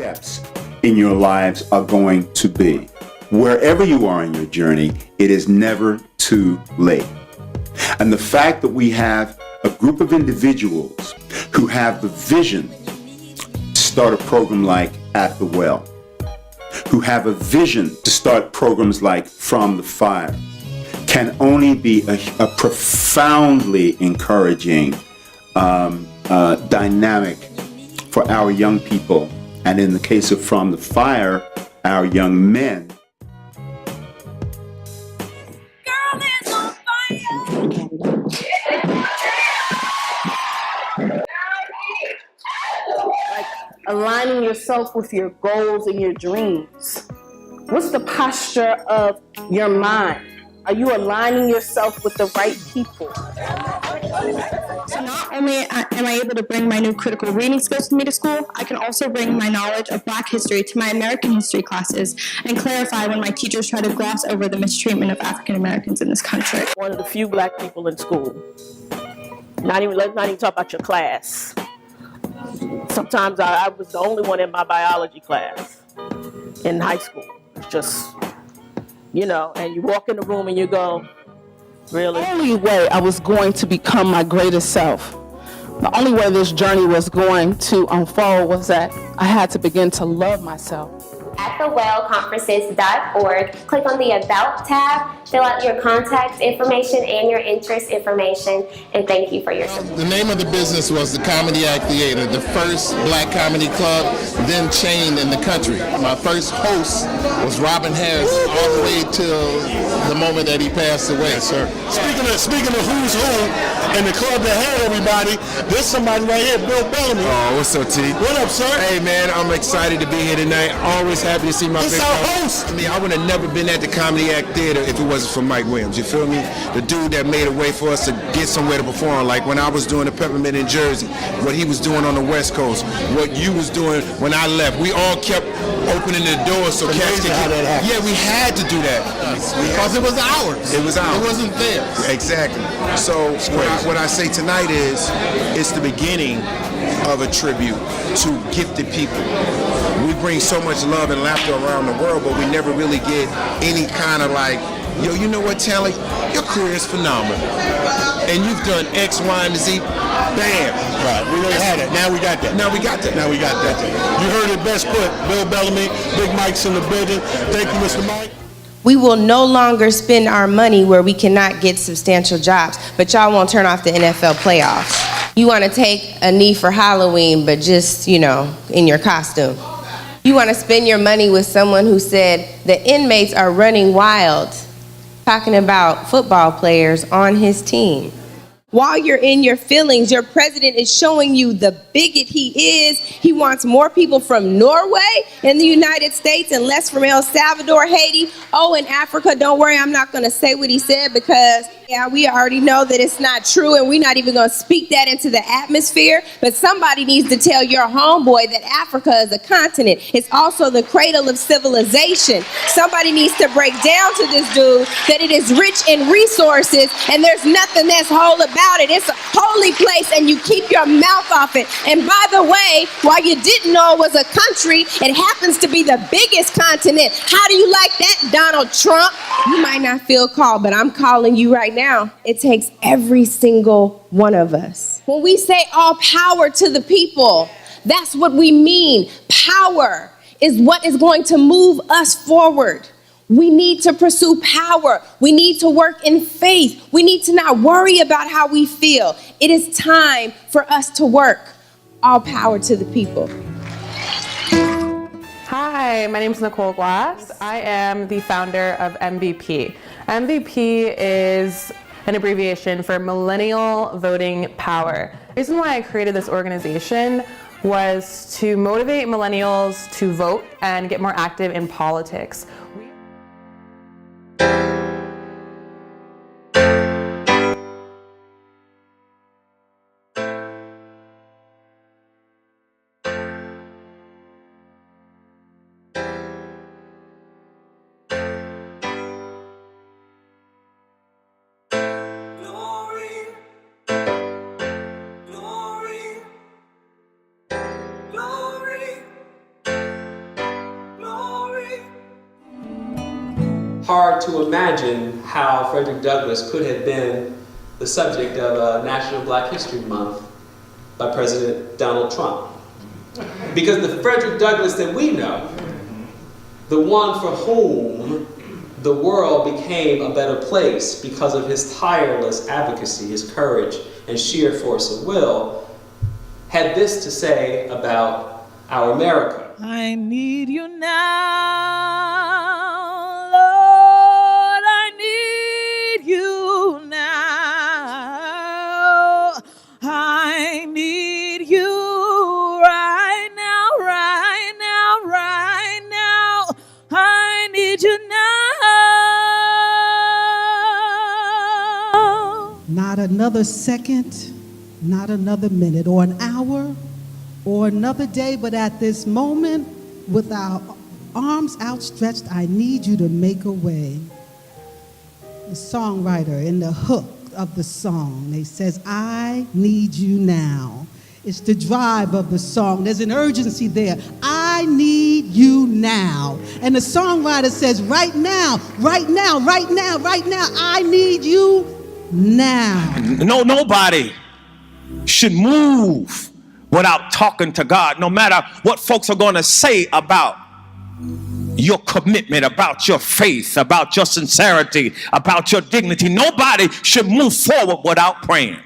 steps in your lives are going to be. Wherever you are in your journey, it is never too late. And the fact that we have a group of individuals who have the vision to start a program like At the Well, who have a vision to start programs like From the Fire, can only be a profoundly encouraging dynamic for our young people, and in the case of From the Fire, our young men. Girl is on fire. Like aligning yourself with your goals and your dreams. What's the posture of your mind? Are you aligning yourself with the right people? So not only am I able to bring my new critical reading skills with me to school, I can also bring my knowledge of Black history to my American history classes and clarify when my teachers try to gloss over the mistreatment of African Americans in this country. One of the few Black people in school. Let's not even talk about your class. Sometimes I was the only one in my biology class in high school. It's just, and you walk in the room and you go, really? The only way I was going to become my greatest self, the only way this journey was going to unfold was that I had to begin to love myself. AtTheWellConferences.org. Click on the About tab, fill out your contact information and your interest information, and thank you for your support. The name of the business was the Comedy Act Theater, the first Black comedy club, then chain in the country. My first host was Robin Harris, all the way till the moment that he passed away. Yes, sir. Speaking of who's who and the club that had everybody, there's somebody right here, Bill Bellamy. Oh, what's up, T? What up, sir? Hey, man, I'm excited to be here tonight. Always happy to see my This big our brother. host. I mean, I would have never been at the Comedy Act Theater if it wasn't for Mike Williams. You feel me? The dude that made a way for us to get somewhere to perform. Like when I was doing the Peppermint in Jersey, what he was doing on the West Coast, what you was doing when I left. We all kept opening the doors so cats could get. Yeah, we had to do that Because it was ours. It was ours. It wasn't theirs. Exactly. So what I say tonight is, it's the beginning of a tribute to gifted people. We bring so much love and laughter around the world, but we never really get any kind of like, yo, you know what, Tally? Your career is phenomenal. And you've done X, Y, and Z. Bam. Right. We already had it. Now we got that. Now we got that. You heard it best put. Bill Bellamy, Big Mike's in the building. Thank you, Mr. Mike. We will no longer spend our money where we cannot get substantial jobs, but y'all won't turn off the NFL playoffs. You want to take a knee for Halloween, but just, in your costume. You want to spend your money with someone who said the inmates are running wild, talking about football players on his team. While you're in your feelings, your president is showing you the bigot he is. He wants more people from Norway in the United States and less from El Salvador, Haiti. Oh, in Africa, don't worry, I'm not going to say what he said because, we already know that it's not true and we're not even going to speak that into the atmosphere. But somebody needs to tell your homeboy that Africa is a continent. It's also the cradle of civilization. Somebody needs to break down to this dude that it is rich in resources and there's nothing that's whole about it. It's a holy place and you keep your mouth off it. And by the way, while you didn't know it was a country, it happens to be the biggest continent. How do you like that, Donald Trump? You might not feel called, but I'm calling you right now. It takes every single one of us. When we say all power to the people, that's what we mean. Power is what is going to move us forward. We need to pursue power. We need to work in faith. We need to not worry about how we feel. It is time for us to work. All power to the people. Hi, my name is Nicole Glass. I am the founder of MVP. MVP is an abbreviation for Millennial Voting Power. The reason why I created this organization was to motivate millennials to vote and get more active in politics. hard to imagine how Frederick Douglass could have been the subject of a National Black History Month by President Donald Trump. Because the Frederick Douglass that we know, the one for whom the world became a better place because of his tireless advocacy, his courage, and sheer force of will, had this to say about our America. I need you now, Lord, I need you now. I need you right now, right now, right now. I need you now. Not another second, not another minute or an hour or another day, but at this moment, with our arms outstretched, I need you to make a way. The songwriter in the hook of the song, they says, I need you now. It's the drive of the song. There's an urgency there. I need you now. And the songwriter says, right now, right now, right now, right now, I need you now. Nobody should move without talking to God, no matter what folks are going to say about your commitment, about your faith, about your sincerity, about your dignity. Nobody should move forward without praying.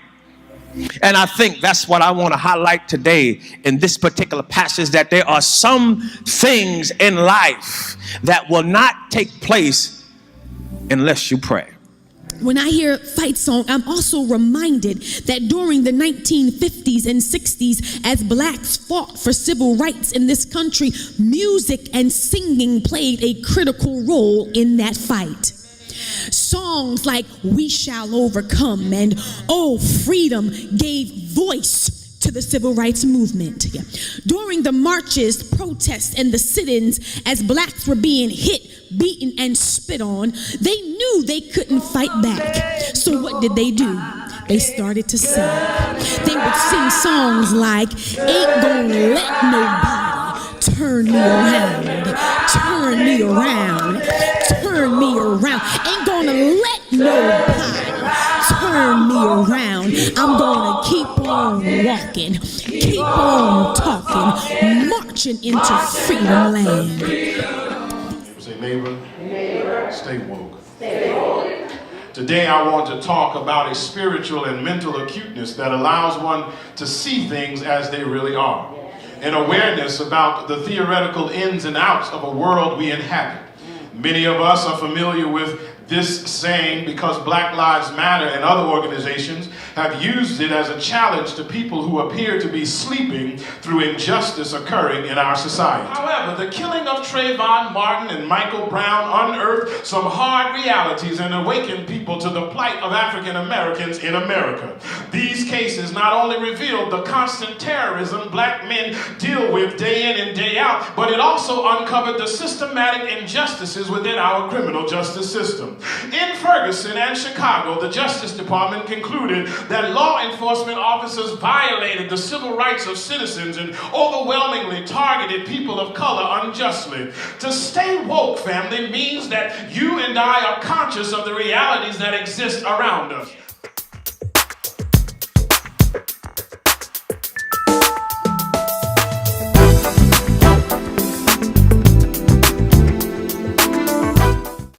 And I think that's what I want to highlight today in this particular passage, that there are some things in life that will not take place unless you pray. When I hear fight song, I'm also reminded that during the 1950s and 60s, as blacks fought for civil rights in this country, music and singing played a critical role in that fight. Songs like We Shall Overcome and Oh Freedom gave voice to the civil rights movement. During the marches, protests, and the sit-ins, as blacks were being hit, beaten, and spit on, they knew they couldn't fight back. So what did they do? They started to sing. They would sing songs like, ain't gonna let nobody turn me around, turn me around, turn me around. Ain't gonna let nobody turn me around. I'm gonna keep on walking, keep on talking, marching into freedom land. Say neighbor, stay woke. Today I want to talk about a spiritual and mental acuteness that allows one to see things as they really are. An awareness about the theoretical ins and outs of a world we inhabit. Many of us are familiar with this saying because Black Lives Matter and other organizations have used it as a challenge to people who appear to be sleeping through injustice occurring in our society. However, the killing of Trayvon Martin and Michael Brown unearthed some hard realities and awakened people to the plight of African Americans in America. These cases not only revealed the constant terrorism black men deal with day in and day out, but it also uncovered the systematic injustices within our criminal justice system. In Ferguson and Chicago, the Justice Department concluded that law enforcement officers violated the civil rights of citizens and overwhelmingly targeted people of color unjustly. To stay woke, family, means that you and I are conscious of the realities that exist around us.